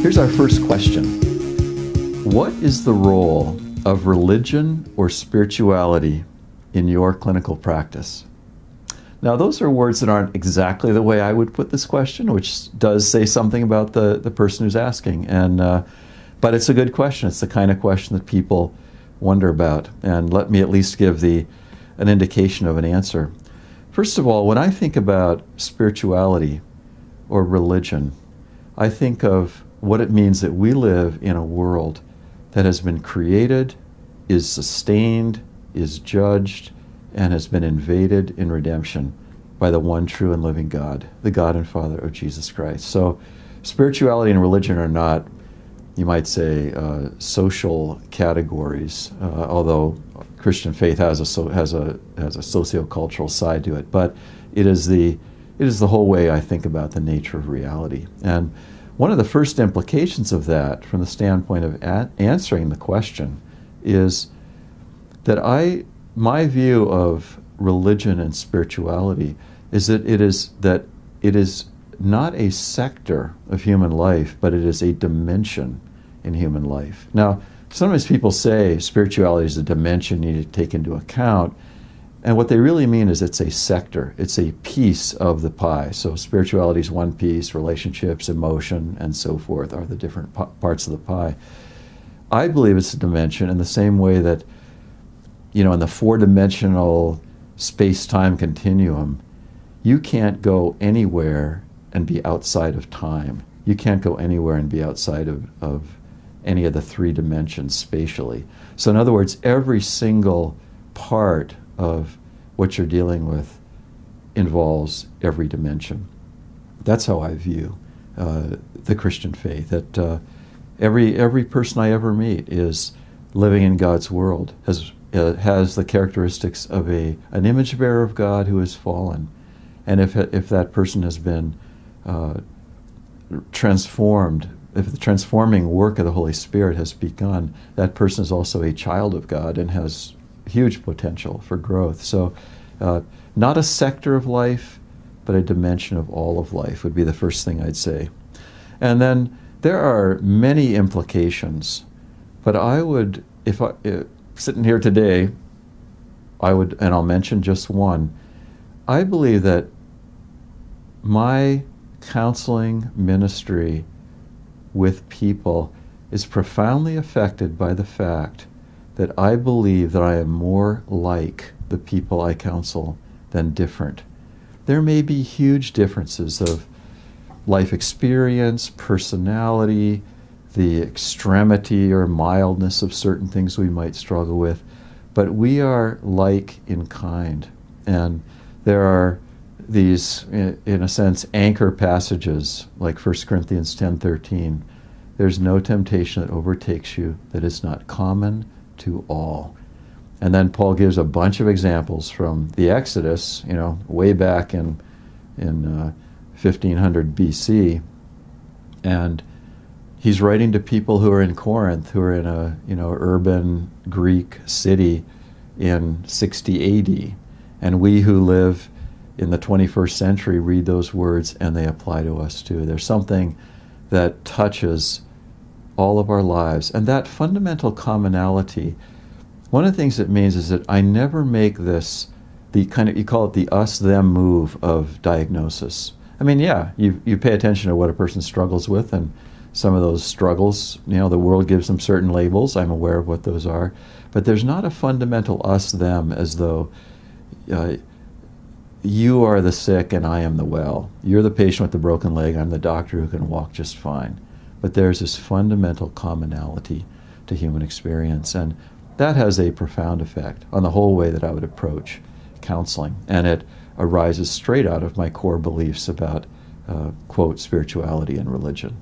Here's our first question. What is the role of religion or spirituality in your clinical practice? Now, those are words that aren't exactly the way I would put this question, which does say something about the person who's asking. But it's a good question. It's the kind of question that people wonder about. And let me at least give an indication of an answer. First of all, when I think about spirituality or religion, I think of what it means that we live in a world that has been created, is sustained, is judged, and has been invaded in redemption by the one true and living God, the God and Father of Jesus Christ. So spirituality and religion are not, you might say, social categories, although Christian faith has a sociocultural side to it. But it is the whole way I think about the nature of reality. And one of the first implications of that, from the standpoint of answering the question, is that my view of religion and spirituality is that it is not a sector of human life, but it is a dimension in human life. Now, sometimes people say spirituality is a dimension you need to take into account, and what they really mean is it's a sector, it's a piece of the pie. So spirituality is one piece, relationships, emotion, and so forth are the different parts of the pie. I believe it's a dimension in the same way that, in the four-dimensional space-time continuum, you can't go anywhere and be outside of time. You can't go anywhere and be outside of any of the three dimensions spatially. So in other words, every single part of what you're dealing with involves every dimension. That's how I view the Christian faith, that every person I ever meet is living in God's world, has the characteristics of an image bearer of God who has fallen. And if that person has been transformed, if the transforming work of the Holy Spirit has begun, that person is also a child of God and has huge potential for growth. So not a sector of life, but a dimension of all of life would be the first thing I'd say. And then there are many implications, but I would, if sitting here today, and I'll mention just one, I believe that my counseling ministry with people is profoundly affected by the fact that I believe that I am more like the people I counsel than different. There may be huge differences of life experience, personality, the extremity or mildness of certain things we might struggle with, but we are like in kind. And there are these, in a sense, anchor passages like 1 Corinthians 10:13. There's no temptation that overtakes you that is not common to all. And then Paul gives a bunch of examples from the Exodus, way back in 1500 BC, and he's writing to people who are in Corinth, who are in a urban Greek city in 60 AD, and we who live in the 21st century read those words and they apply to us too. There's something that touches all of our lives, and that fundamental commonality, one of the things it means is that I never make this the kind of, you call it the us-them move of diagnosis. I mean, yeah, you pay attention to what a person struggles with, and some of those struggles, the world gives them certain labels. I'm aware of what those are. But there's not a fundamental us-them as though you are the sick and I am the well. You're the patient with the broken leg, I'm the doctor who can walk just fine. But there's this fundamental commonality to human experience, and that has a profound effect on the whole way that I would approach counseling. And it arises straight out of my core beliefs about, quote, spirituality and religion.